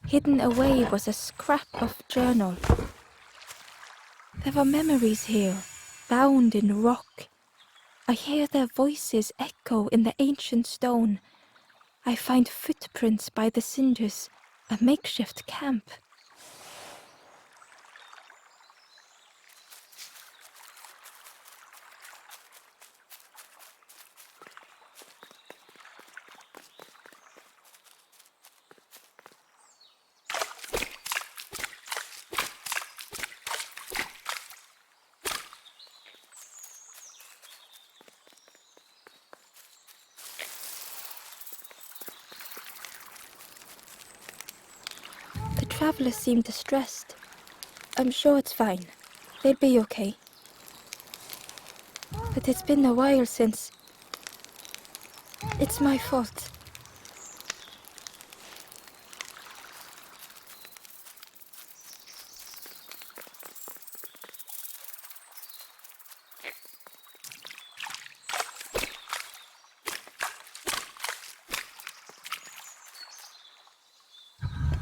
Hidden away was a scrap of journal. There were memories here, bound in rock. I hear their voices echo in the ancient stone. I find footprints by the cinders, a makeshift camp. The travelers seem distressed. I'm sure it's fine. They'll be okay. But it's been a while since... It's my fault.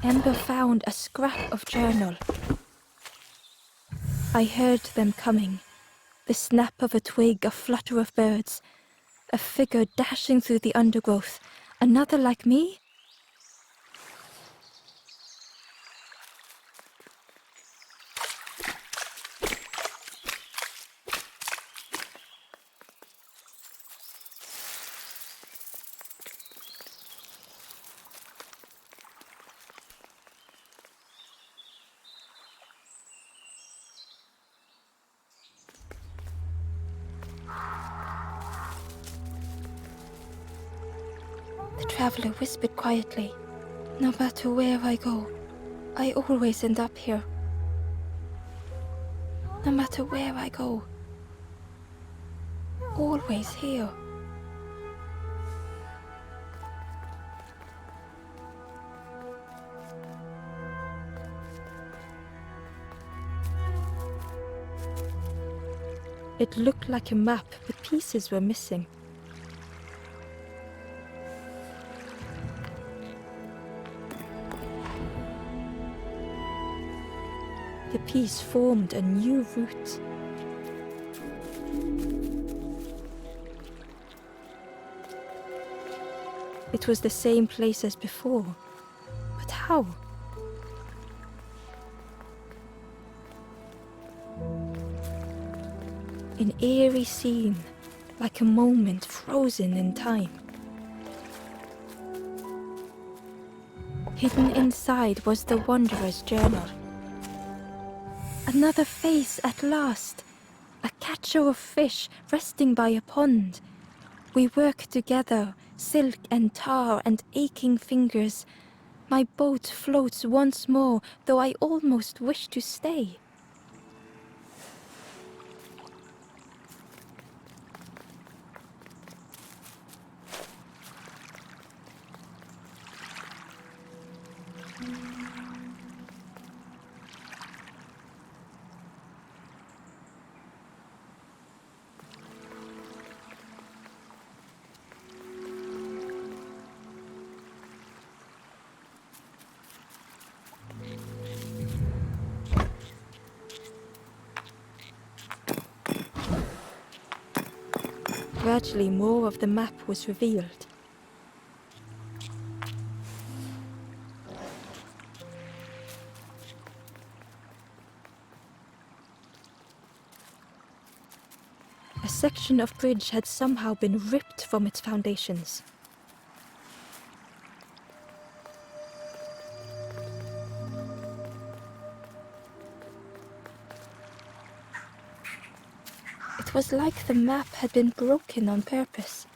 Ember found a scrap of journal. I heard them coming. The snap of a twig, a flutter of birds. A figure dashing through the undergrowth. Another like me? The traveler whispered quietly. No matter where I go, I always end up here. No matter where I go, always here. It looked like a map, but pieces were missing. The piece formed a new route. It was the same place as before, but how? An eerie scene, like a moment frozen in time. Hidden inside was the Wanderer's journal. Another face at last, a catcher of fish resting by a pond. We work together, silk and tar and aching fingers. My boat floats once more, though I almost wish to stay. Gradually, more of the map was revealed. A section of bridge had somehow been ripped from its foundations. It was like the map had been broken on purpose.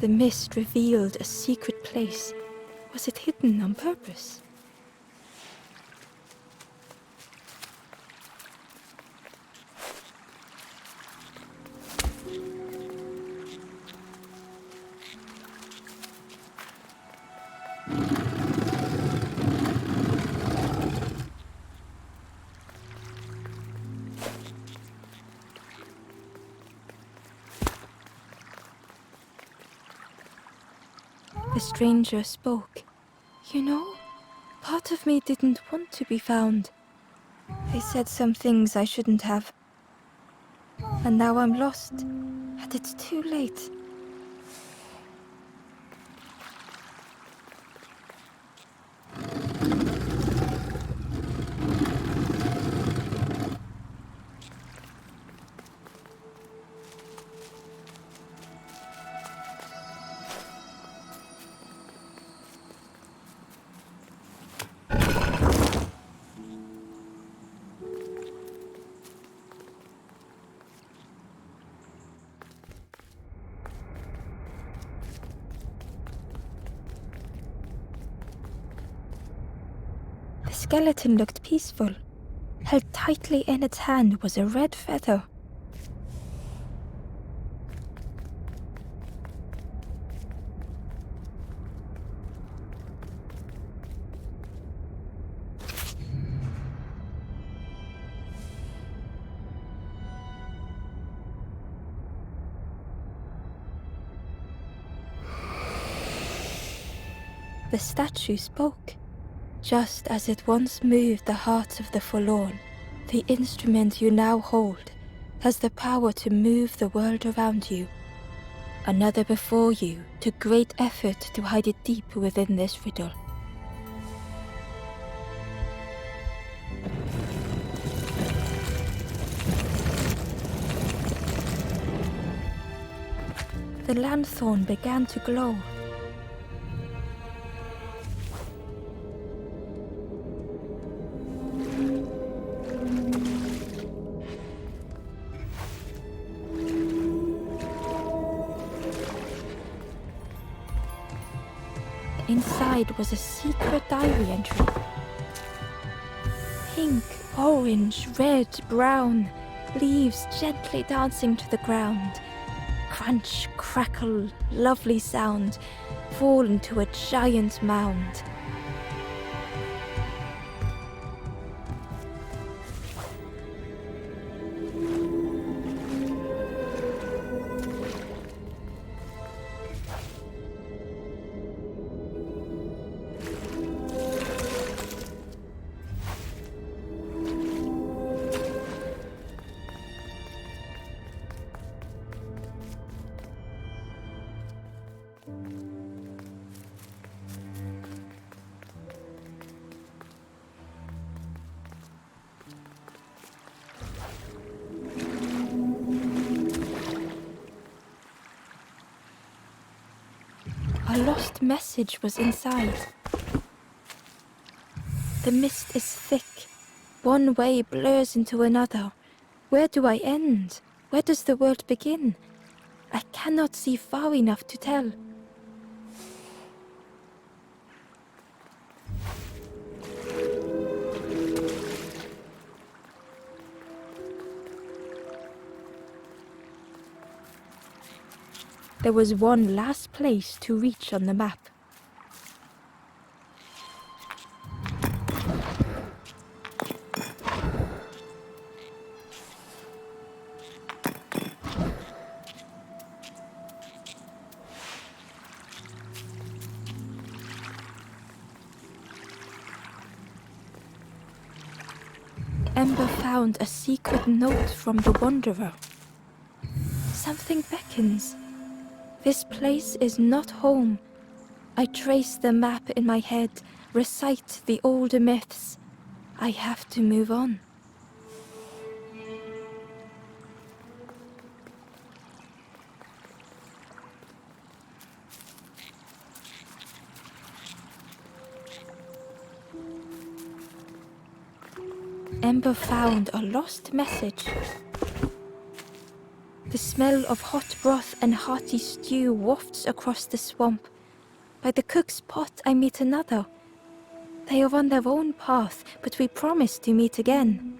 The mist revealed a secret place. Was it hidden on purpose? The stranger spoke. You know, part of me didn't want to be found. I said some things I shouldn't have. And now I'm lost, and it's too late. The skeleton looked peaceful. Held tightly in its hand was a red feather. The statue spoke. Just as it once moved the hearts of the forlorn, the instrument you now hold has the power to move the world around you. Another before you took great effort to hide it deep within this riddle. The lanthorn began to glow. Inside was a secret diary entry. Pink, orange, red, brown, leaves gently dancing to the ground. Crunch, crackle, lovely sound, fall into a giant mound. A lost message was inside. The mist is thick. One way blurs into another. Where do I end? Where does the world begin? I cannot see far enough to tell. There was one last place to reach on the map. Ember found a secret note from the Wanderer. Something beckons. This place is not home. I trace the map in my head, recite the older myths. I have to move on. Ember found a lost message. The smell of hot broth and hearty stew wafts across the swamp. By the cook's pot I meet another. They are on their own path, but we promise to meet again.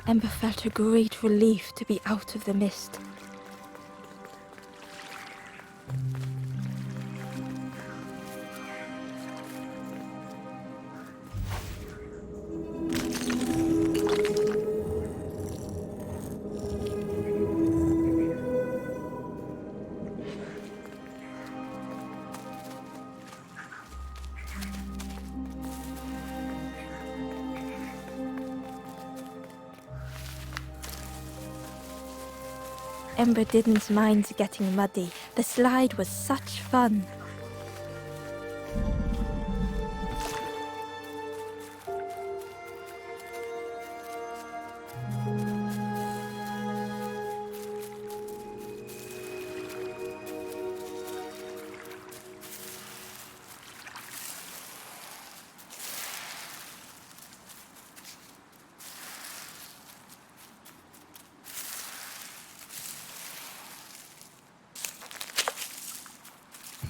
Ember felt a great relief to be out of the mist. Ember didn't mind getting muddy. The slide was such fun.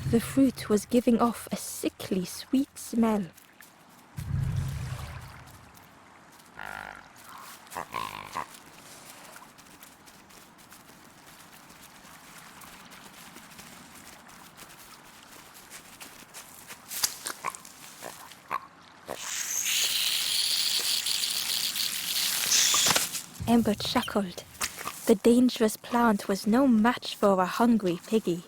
The fruit was giving off a sickly sweet smell. Ember chuckled. The dangerous plant was no match for a hungry piggy.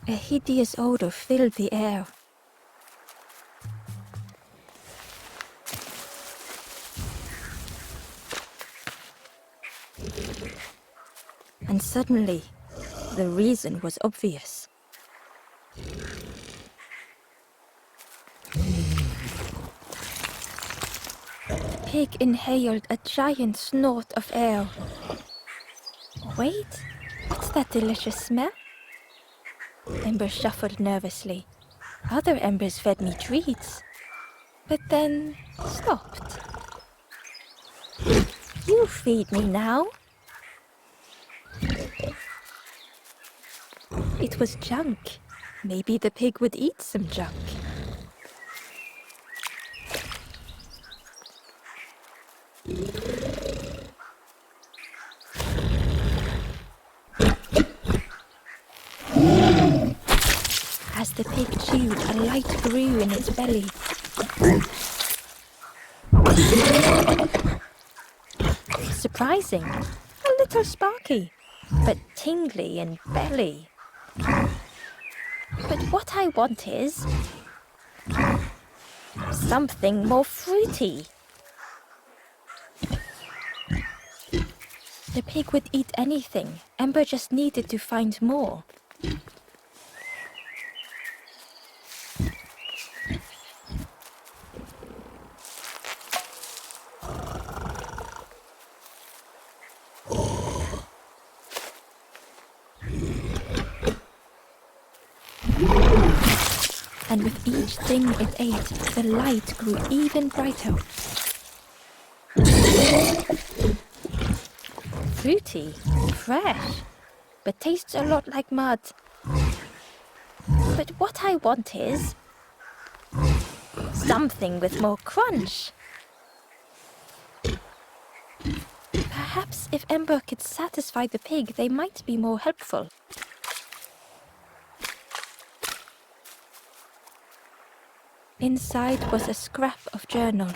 A hideous odor filled the air. And suddenly, the reason was obvious. The pig inhaled a giant snort of air. Wait, what's that delicious smell? Ember shuffled nervously. Other embers fed me treats, but then stopped. You feed me now. It was junk. Maybe the pig would eat some junk. As the pig chewed, a light grew in its belly. Surprising, a little sparky, but tingly in belly. But what I want is something more fruity. The pig would eat anything. Ember just needed to find more. And with each thing it ate, the light grew even brighter. Fruity, fresh, but tastes a lot like mud. But what I want is something with more crunch. Perhaps if Ember could satisfy the pig, they might be more helpful. Inside was a scrap of journal.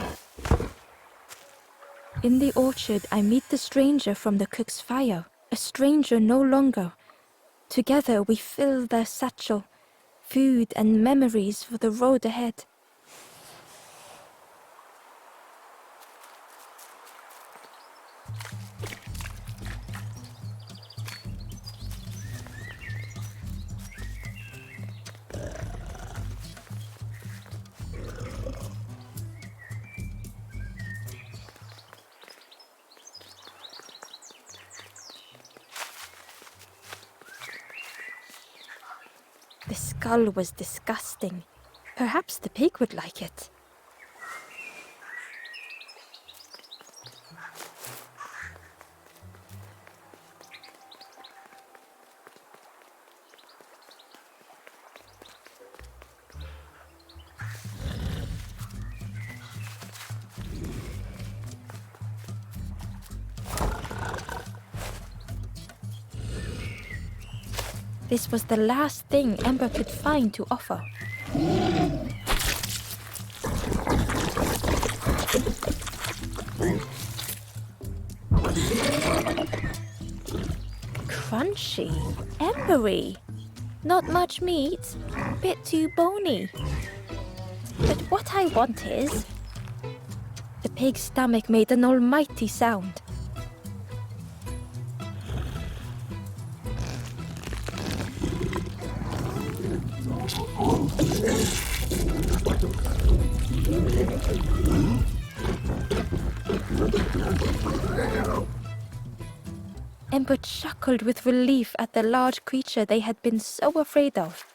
In the orchard, I meet the stranger from the cook's fire. A stranger no longer. Together we fill their satchel, food and memories for the road ahead. The skull was disgusting. Perhaps the pig would like it. This was the last thing Ember could find to offer. Crunchy, embery. Not much meat, bit too bony. But what I want is... The pig's stomach made an almighty sound. Ember chuckled with relief at the large creature they had been so afraid of.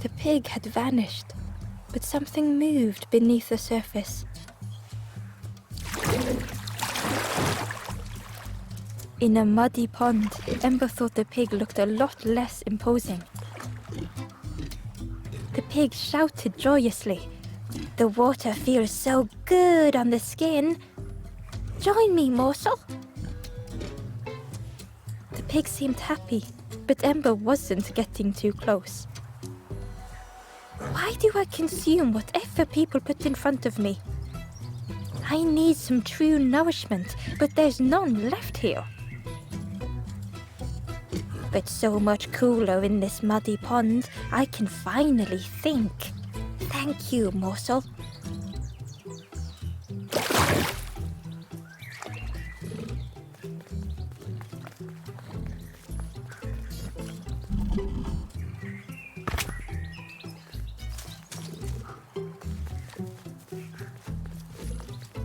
The pig had vanished, but something moved beneath the surface. In a muddy pond, Ember thought the pig looked a lot less imposing. The pig shouted joyously. The water feels so good on the skin. Join me, morsel. The pig seemed happy, but Ember wasn't getting too close. Why do I consume whatever people put in front of me? I need some true nourishment, but there's none left here. But so much cooler in this muddy pond, I can finally think. Thank you, morsel.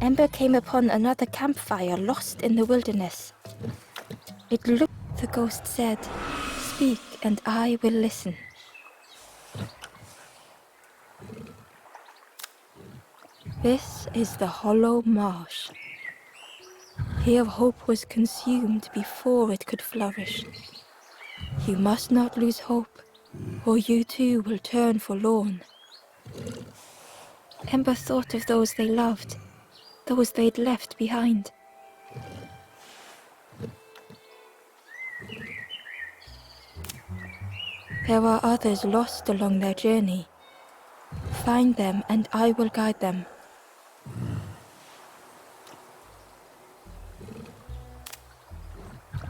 Ember came upon another campfire lost in the wilderness. It looked, the ghost said, "Speak and I will listen." This is the hollow marsh. Here hope was consumed before it could flourish. You must not lose hope, or you too will turn forlorn. Ember thought of those they loved, those they'd left behind. There are others lost along their journey. Find them and I will guide them.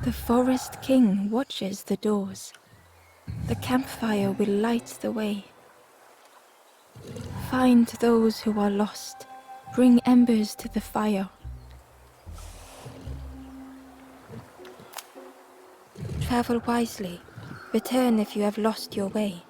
The Forest King watches the doors. The campfire will light the way. Find those who are lost. Bring embers to the fire. Travel wisely. Return if you have lost your way.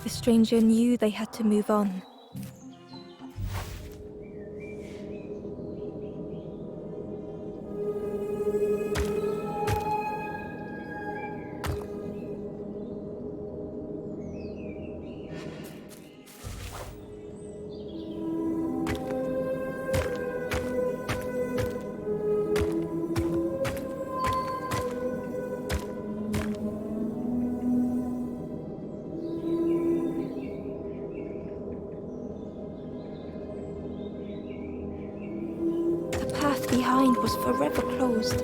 The stranger knew they had to move on. The path behind was forever closed.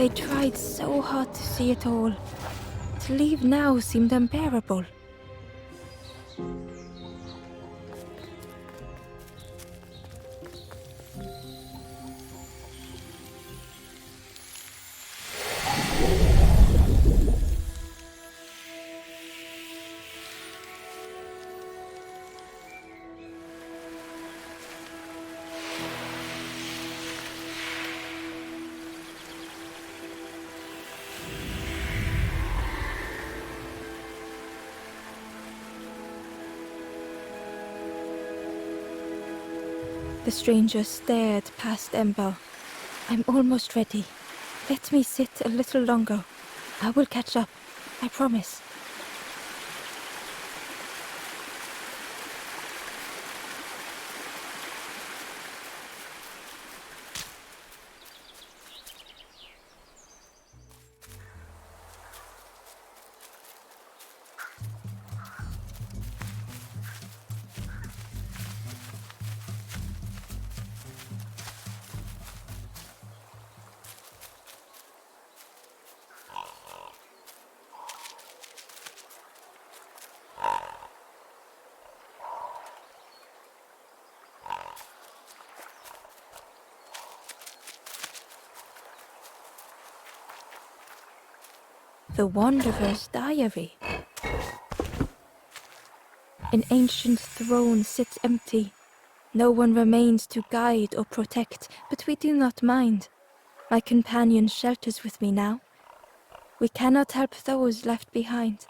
They tried so hard to see it all. To leave now seemed unbearable. The stranger stared past Ember. I'm almost ready. Let me sit a little longer. I will catch up. I promise. The Wanderer's Diary. An ancient throne sits empty. No one remains to guide or protect, but we do not mind. My companion shelters with me now. We cannot help those left behind.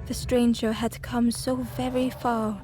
The stranger had come so very far.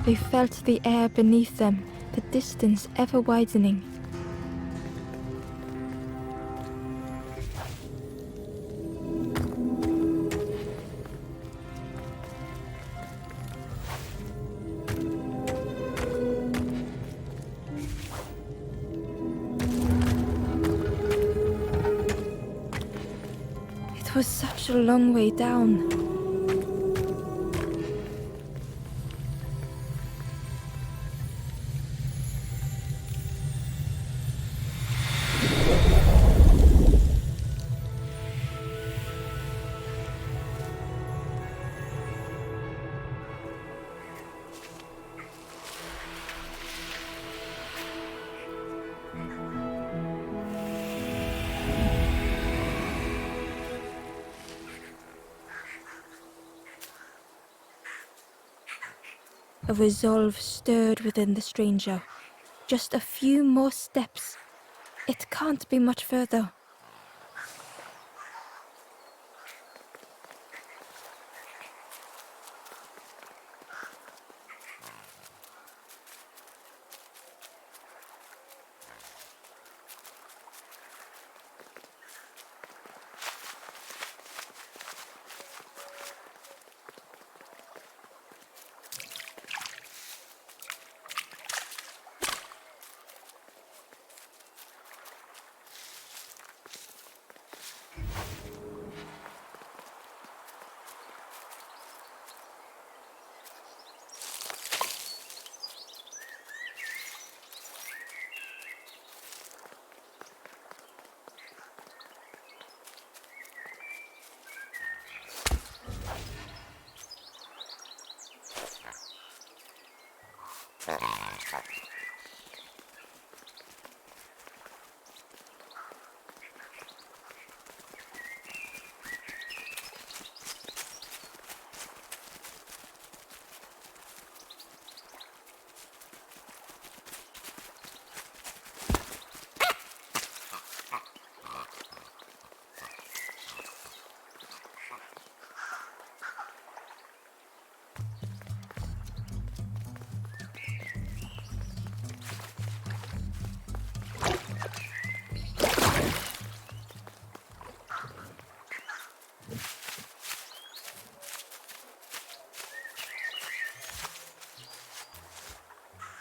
They felt the air beneath them, the distance ever widening. It was such a long way down. A resolve stirred within the stranger. Just a few more steps. It can't be much further.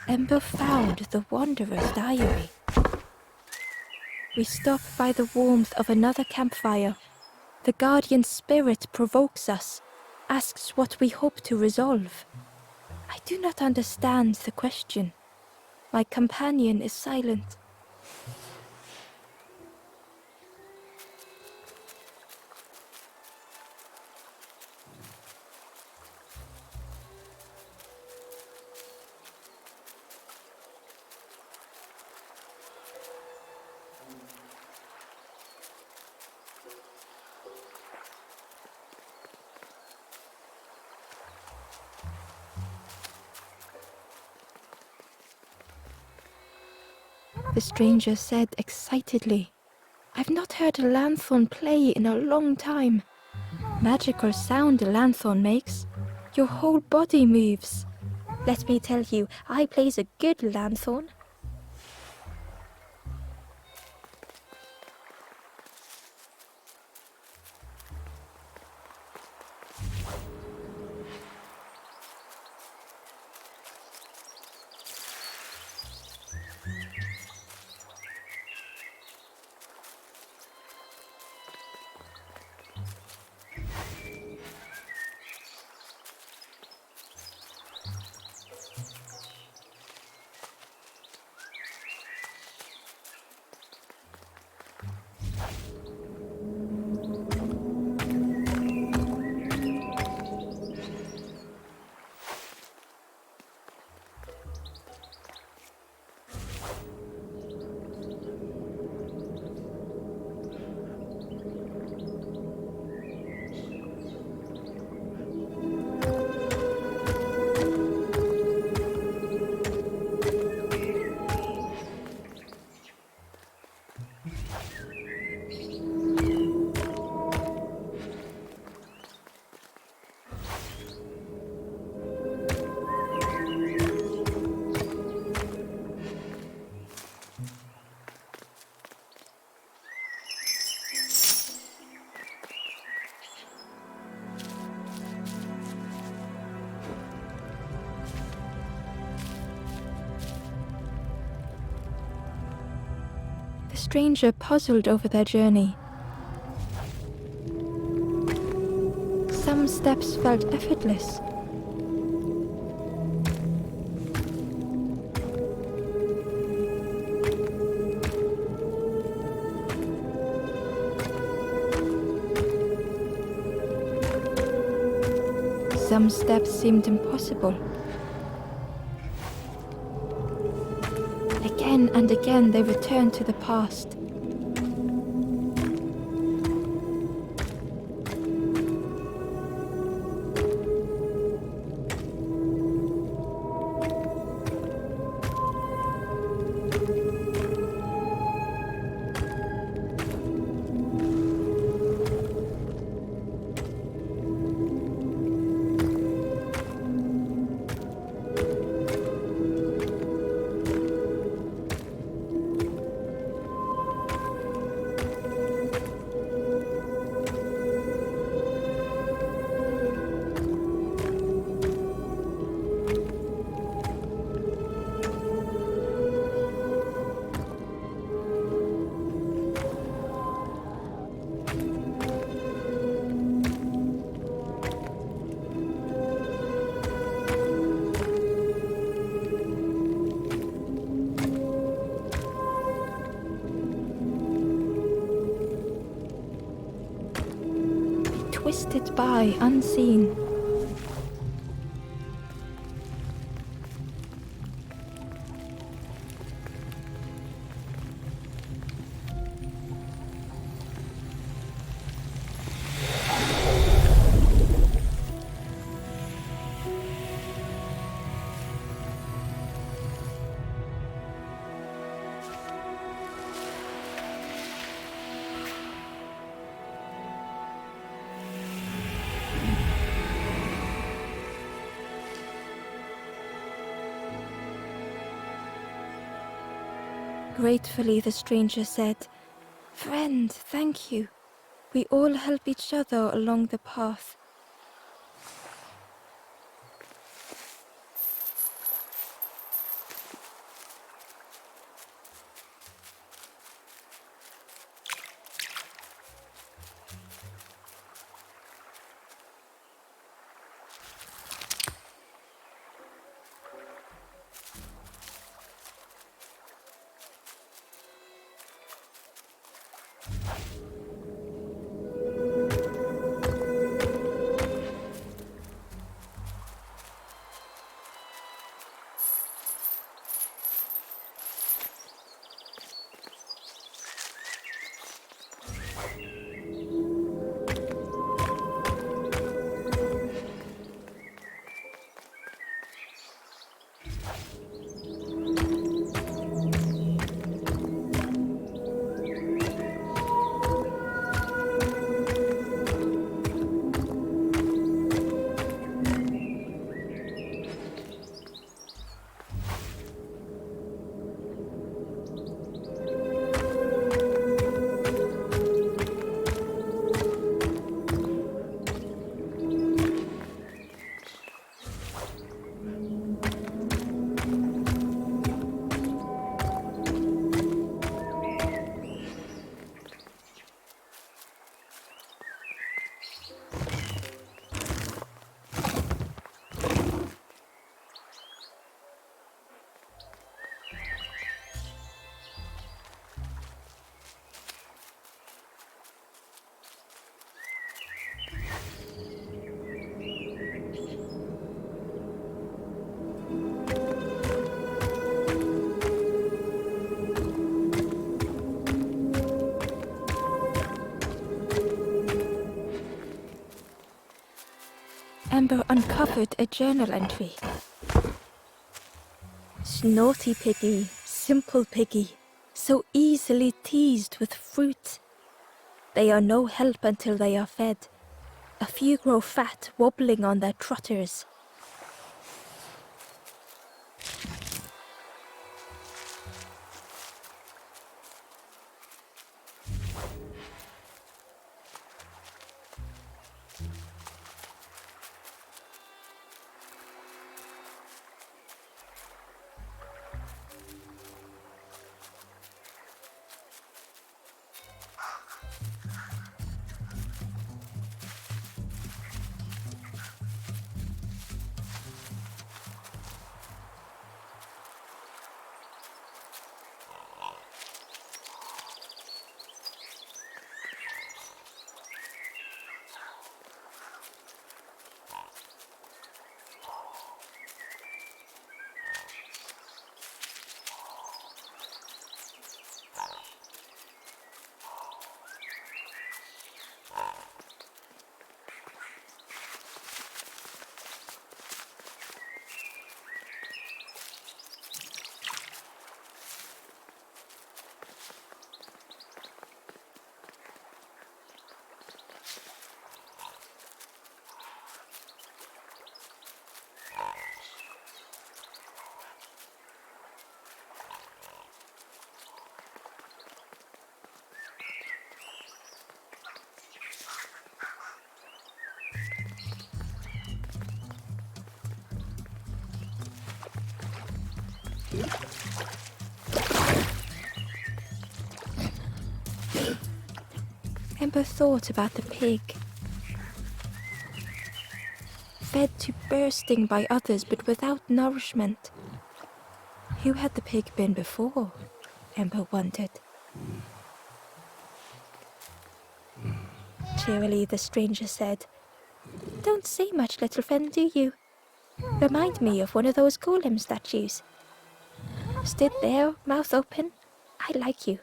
Ember found the Wanderer's diary. We stop by the warmth of another campfire. The guardian spirit provokes us, asks what we hope to resolve. I do not understand the question. My companion is silent. The stranger said excitedly, "I've not heard a Lanthan play in a long time. Magical sound a Lanthan makes. Your whole body moves. Let me tell you, I plays a good Lanthan." stranger puzzled over their journey. Some steps felt effortless. Some steps seemed impossible. Again and again they returned to the past. Twisted by unseen. Gratefully, the stranger said, "Friend, thank you. We all help each other along the path." Ember uncovered a journal entry. Snaughty piggy, simple piggy, so easily teased with fruit. They are no help until they are fed. A few grow fat, wobbling on their trotters. Ember thought about the pig. Fed to bursting by others, but without nourishment. Who had the pig been before? Ember wondered. Cheerily, the stranger said, "Don't say much, little friend, do you? Remind me of one of those golem statues. Stood there, mouth open. I like you."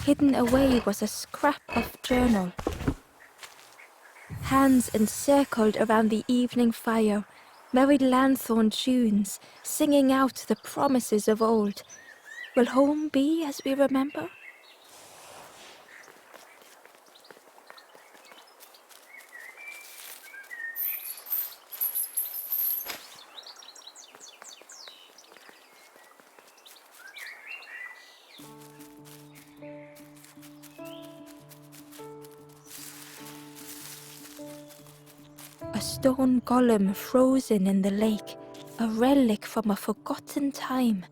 Hidden away was a scrap of journal. Hands encircled around the evening fire, merry Lanthan tunes, singing out the promises of old. Will home be as we remember? A stone golem frozen in the lake, a relic from a forgotten time.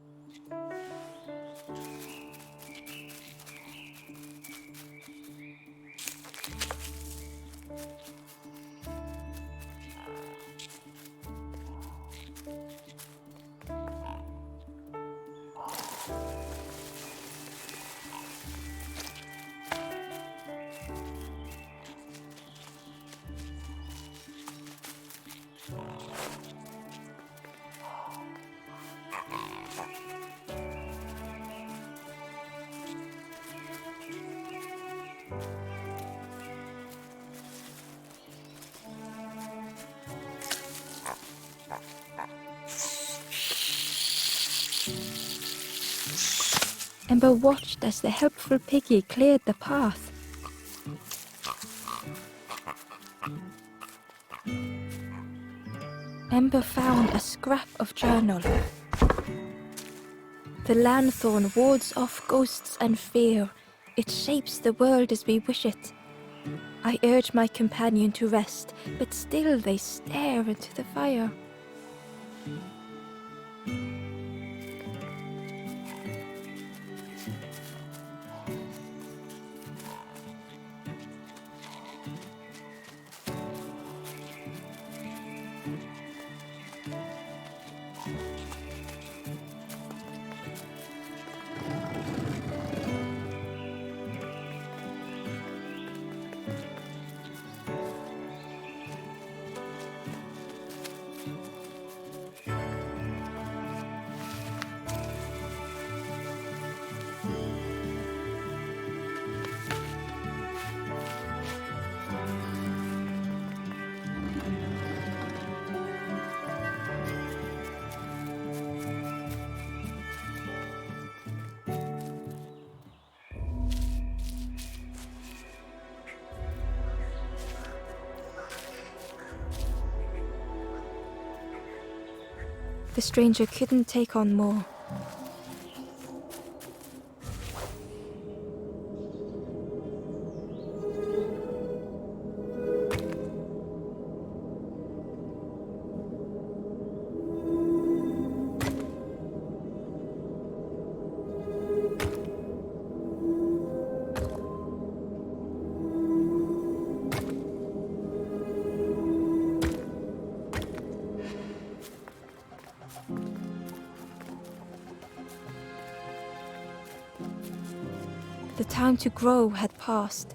Ember watched as the helpful piggy cleared the path. Ember found a scrap of journal. The lanthorn wards off ghosts and fear. It shapes the world as we wish it. I urge my companion to rest, but still they stare into the fire. The stranger couldn't take on more. The time to grow had passed.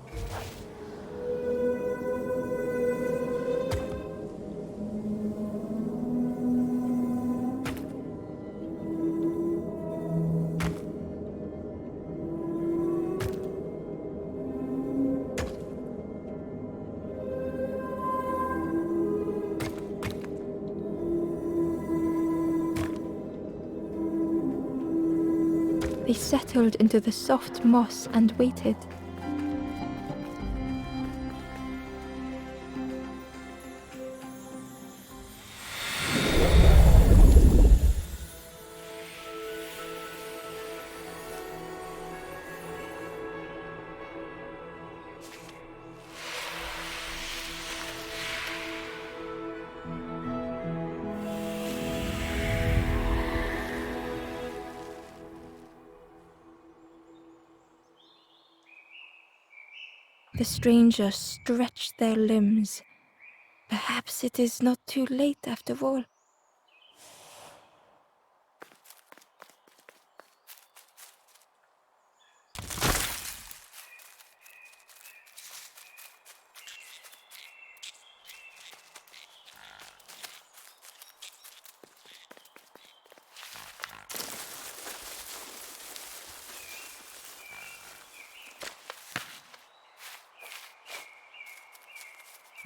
They settled into the soft moss and waited. The strangers stretched their limbs. Perhaps it is not too late after all.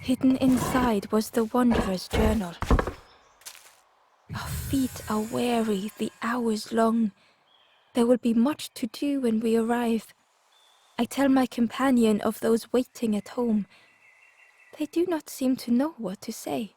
Hidden inside was the Wanderer's journal. Our feet are weary, the hours long. There will be much to do when we arrive. I tell my companion of those waiting at home. They do not seem to know what to say.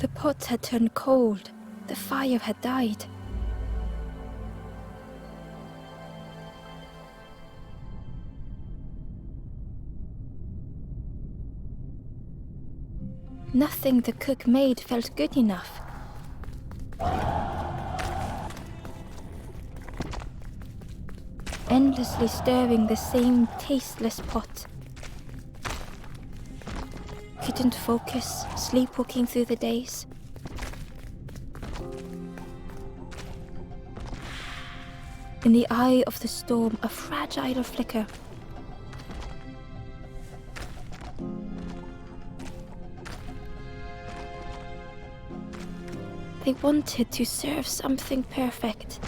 The pot had turned cold. The fire had died. Nothing the cook made felt good enough. Endlessly stirring the same tasteless pot. Couldn't focus, sleepwalking through the days. In the eye of the storm, a fragile flicker. They wanted to serve something perfect.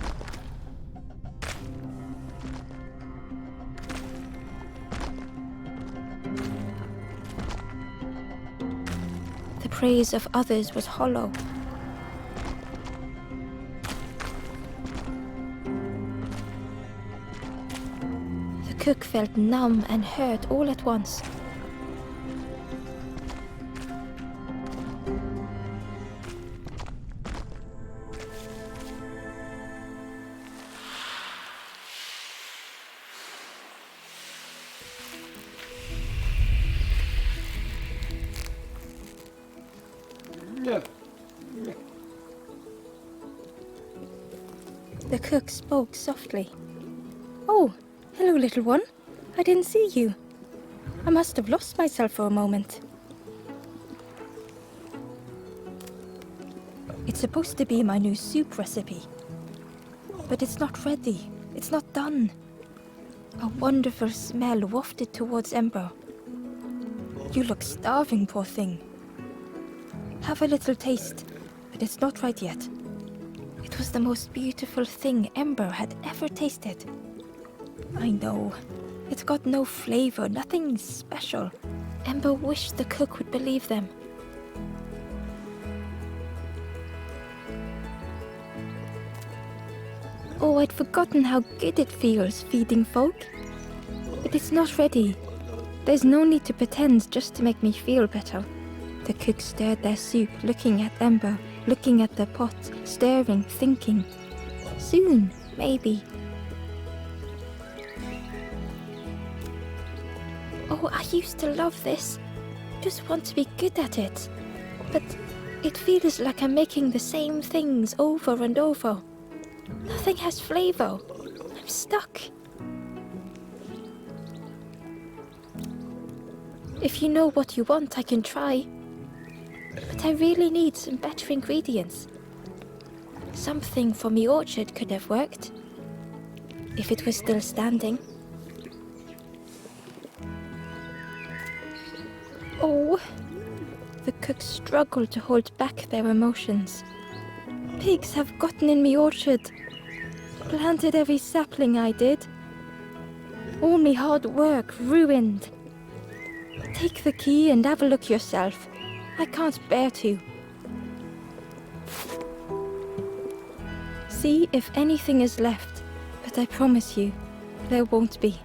The praise of others was hollow. The cook felt numb and hurt all at once. The cook spoke softly. "Oh, hello, little one. I didn't see you. I must have lost myself for a moment." It's supposed to be my new soup recipe. But it's not ready. It's not done. A wonderful smell wafted towards Ember. "You look starving, poor thing. Have a little taste, but it's not right yet." It was the most beautiful thing Ember had ever tasted. I know. It's got no flavor, nothing special. Ember wished the cook would believe them. Oh, I'd forgotten how good it feels feeding folk. But it's not ready. There's no need to pretend just to make me feel better. The cook stirred their soup, looking at Ember, looking at the pot, stirring, thinking. Soon, maybe. Oh, I used to love this. Just want to be good at it. But it feels like I'm making the same things over and over. Nothing has flavor. I'm stuck. If you know what you want, I can try. But I really need some better ingredients. Something from the orchard could have worked, if it was still standing. Oh, the cooks struggled to hold back their emotions. Pigs have gotten in me orchard, planted every sapling I did. All me hard work ruined. Take the key and have a look yourself. I can't bear to. See if anything is left, but I promise you, there won't be.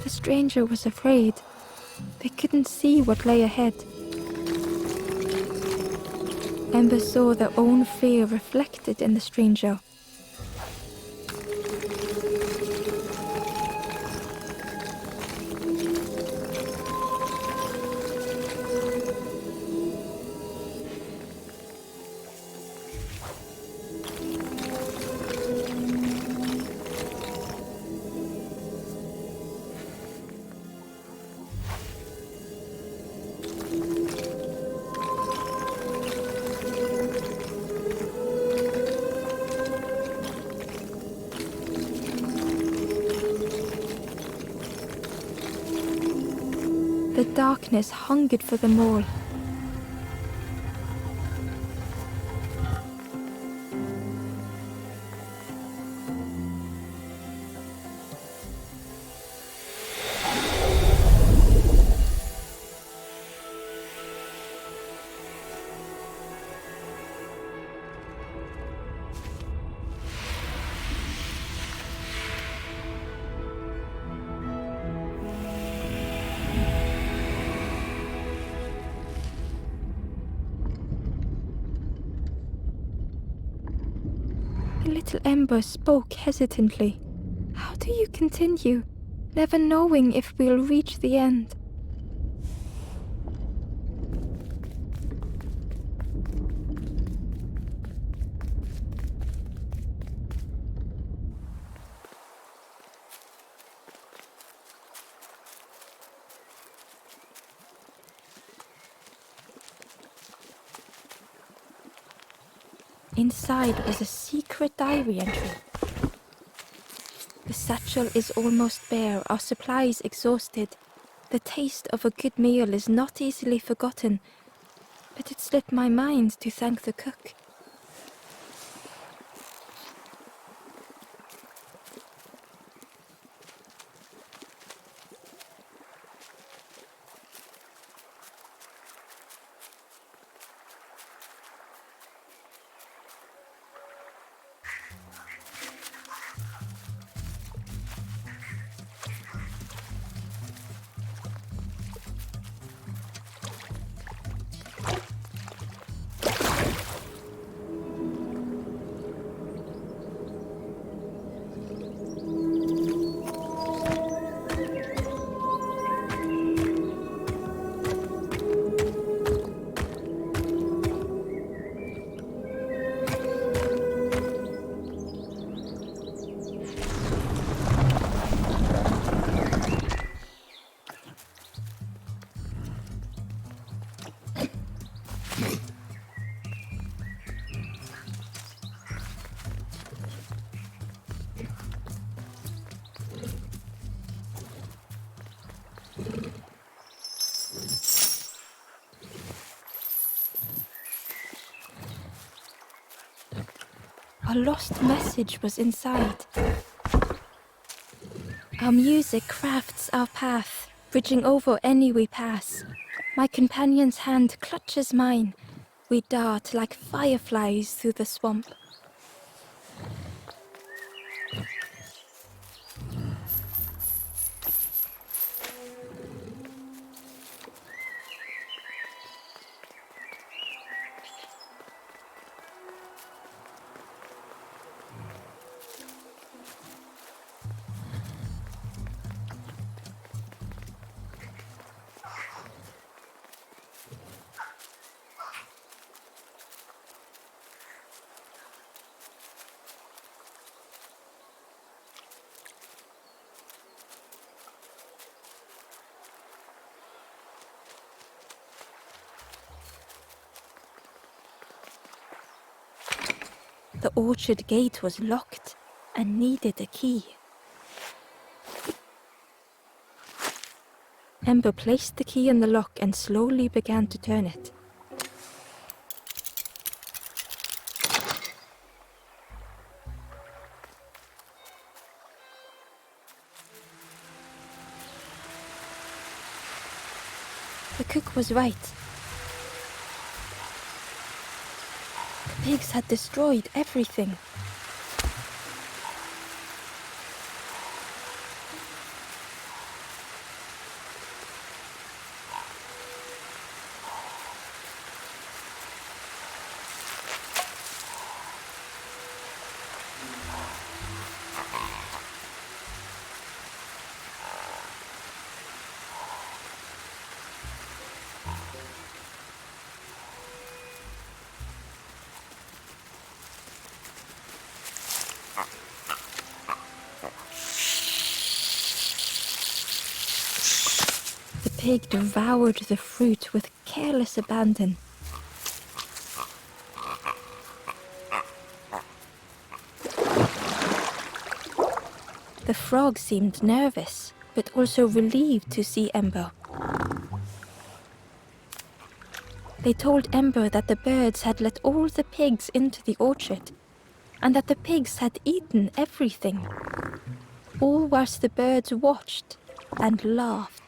The stranger was afraid. They couldn't see what lay ahead. Ember saw their own fear reflected in the stranger. The darkness hungered for them all. Little Ember spoke hesitantly. How do you continue, never knowing if we'll reach the end? Inside was a secret diary entry. The satchel is almost bare, our supplies exhausted. The taste of a good meal is not easily forgotten, but it slipped my mind to thank the cook. A lost message was inside. Our music crafts our path, bridging over any we pass. My companion's hand clutches mine. We dart like fireflies through the swamp. The orchard gate was locked and needed a key. Ember placed the key in the lock and slowly began to turn it. The cook was right. The pigs had destroyed everything. The pig devoured the fruit with careless abandon. The frog seemed nervous, but also relieved to see Ember. They told Ember that the birds had let all the pigs into the orchard, and that the pigs had eaten everything, all whilst the birds watched and laughed.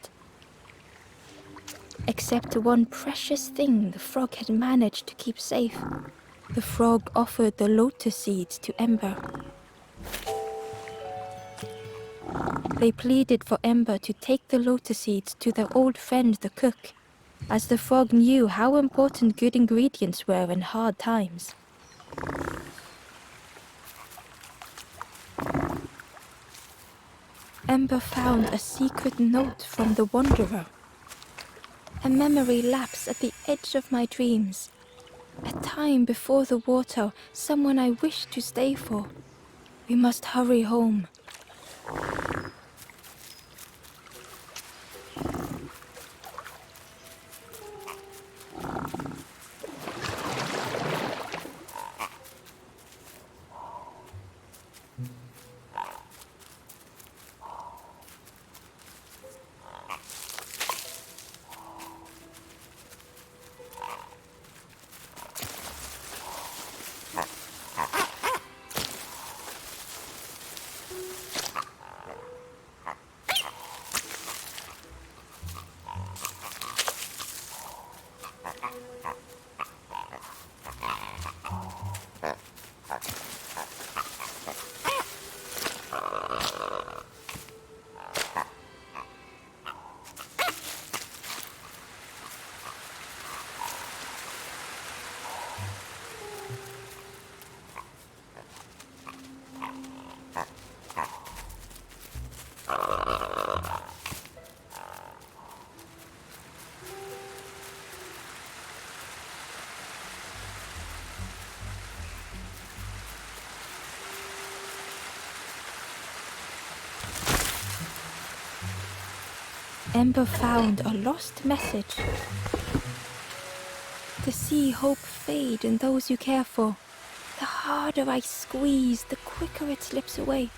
Except one precious thing the frog had managed to keep safe. The frog offered the lotus seeds to Ember. They pleaded for Ember to take the lotus seeds to their old friend the cook, as the frog knew how important good ingredients were in hard times. Ember found a secret note from the Wanderer. A memory lapse at the edge of my dreams. A time before the water, someone I wish to stay for. We must hurry home. Ember found a lost message. To see hope fade in those you care for. The harder I squeeze, the quicker it slips away.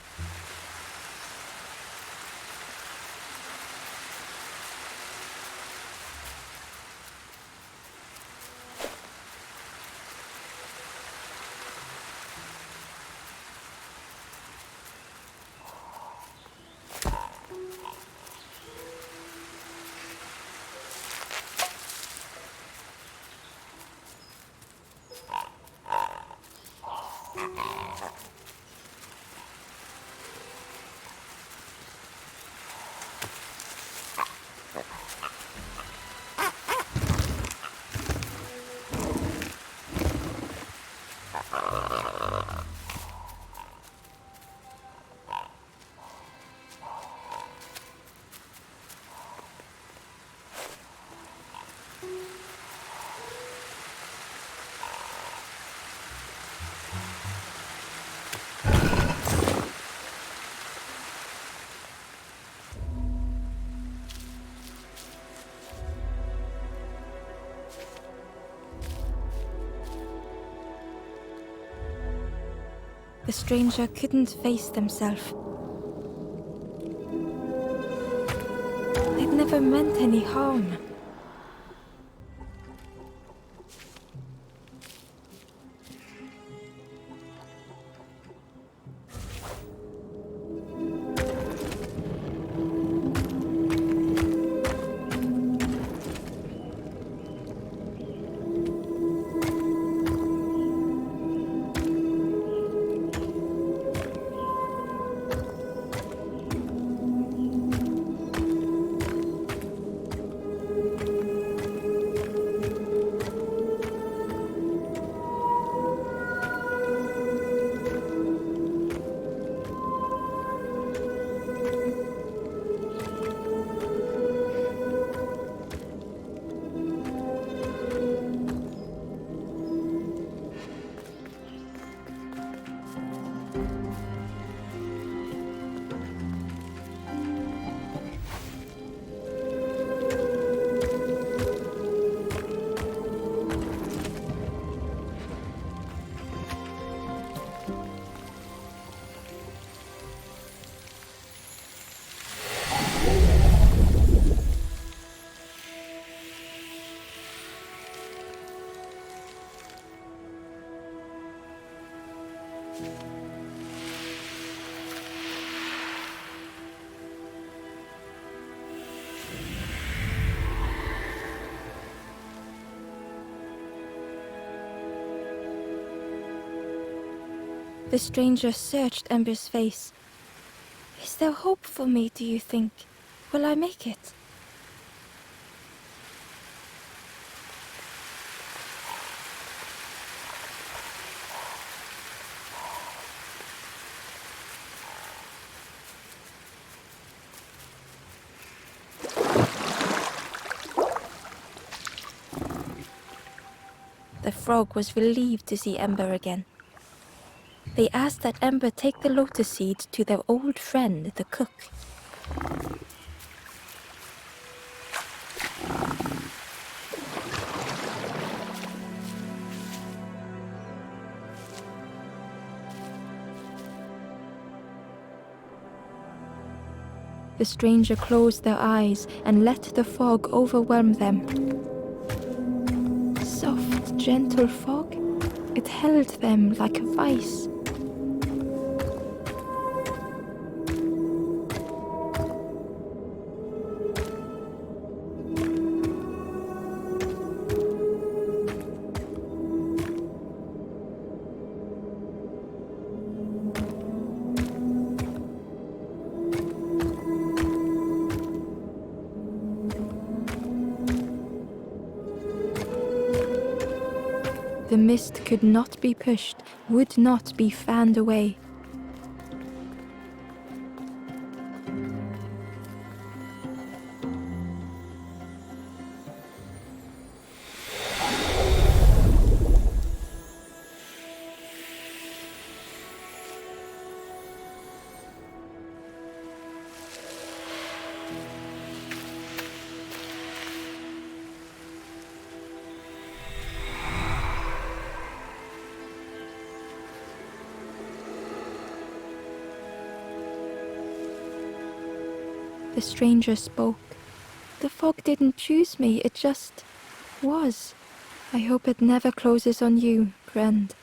The stranger couldn't face themselves. They'd never meant any harm. The stranger searched Ember's face. Is there hope for me, do you think? Will I make it? the frog was relieved to see Ember again. They asked that Ember take the lotus seeds to their old friend, the cook. The stranger closed their eyes and let the fog overwhelm them. Soft, gentle fog, it held them like a vice. The mist could not be pushed, would not be fanned away. The stranger spoke. The fog didn't choose me, it just was. I hope it never closes on you, friend.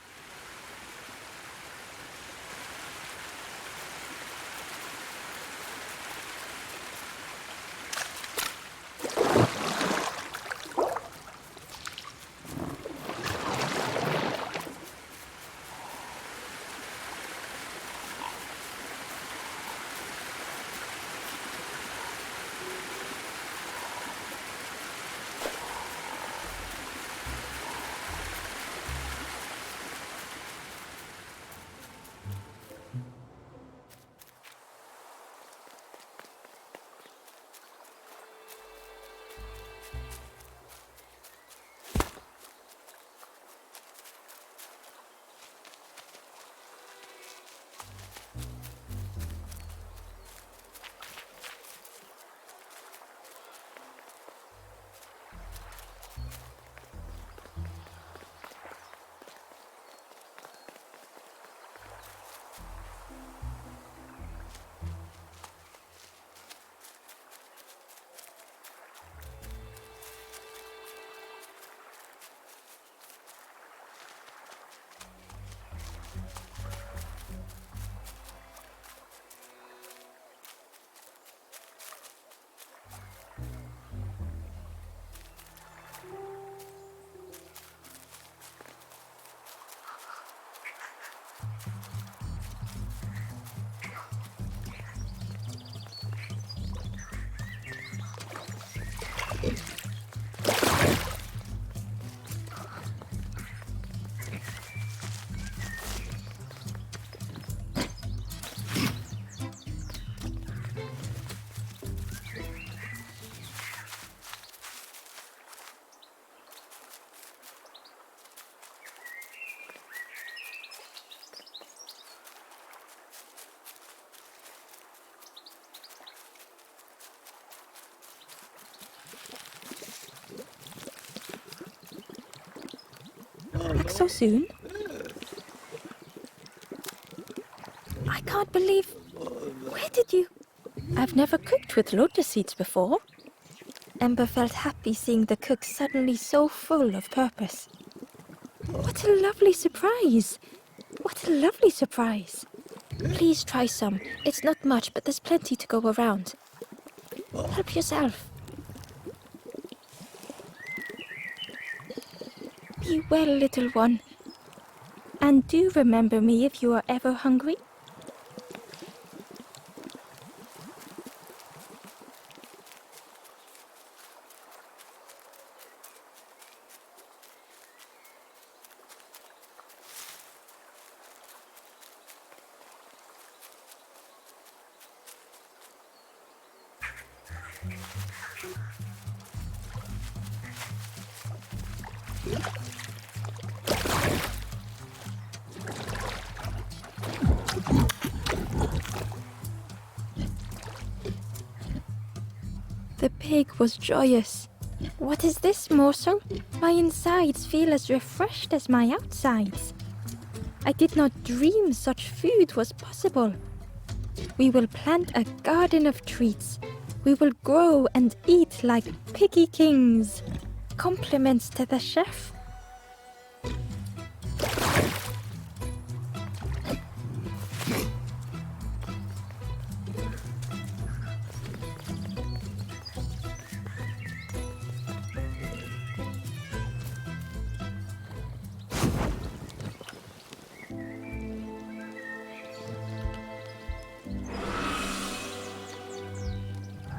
Back so soon? I can't believe... Where did you... I've never cooked with lotus seeds before. Ember felt happy seeing the cook suddenly so full of purpose. What a lovely surprise! What a lovely surprise! Please try some. It's not much, but there's plenty to go around. Help yourself. Be well, little one. And do remember me if you are ever hungry. The pig was joyous. What is this morsel? My insides feel as refreshed as my outsides. I did not dream such food was possible. We will plant a garden of treats. We will grow and eat like piggy kings. Compliments to the chef.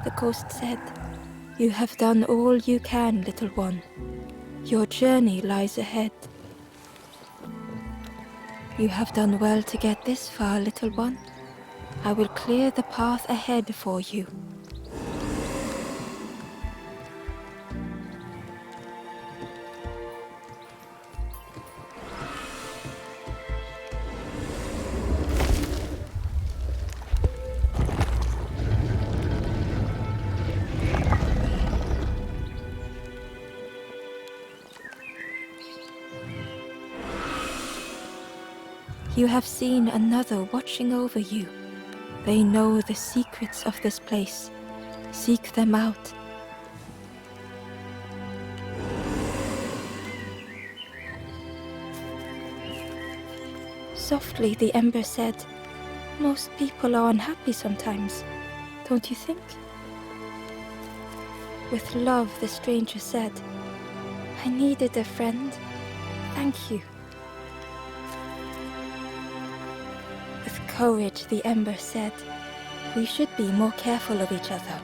The ghost said, "You have done all you can, little one. Your journey lies ahead. You have done well to get this far, little one. I will clear the path ahead for you." You have seen another watching over you. They know the secrets of this place. Seek them out. Softly, the ember said, "Most people are unhappy sometimes, don't you think?" With love, the stranger said, "I needed a friend. Thank you." With courage, the ember said, "We should be more careful of each other."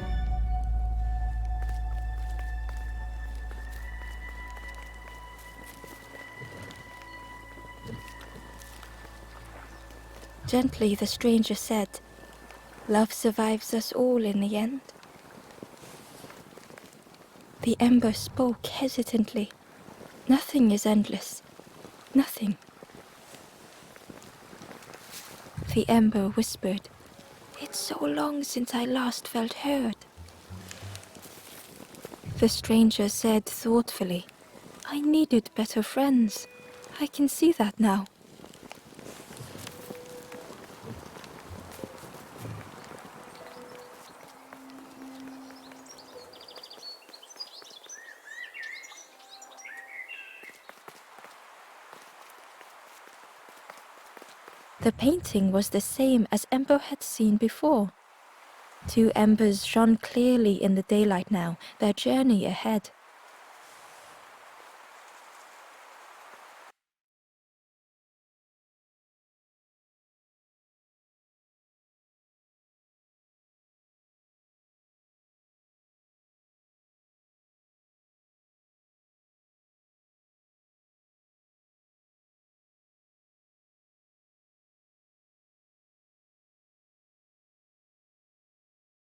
Gently, the stranger said, "Love survives us all in the end." The ember spoke hesitantly. "Nothing is endless. Nothing." The ember whispered, "It's so long since I last felt heard." The stranger said thoughtfully, "I needed better friends. I can see that now." The painting was the same as Ember had seen before. Two embers shone clearly in the daylight now, their journey ahead.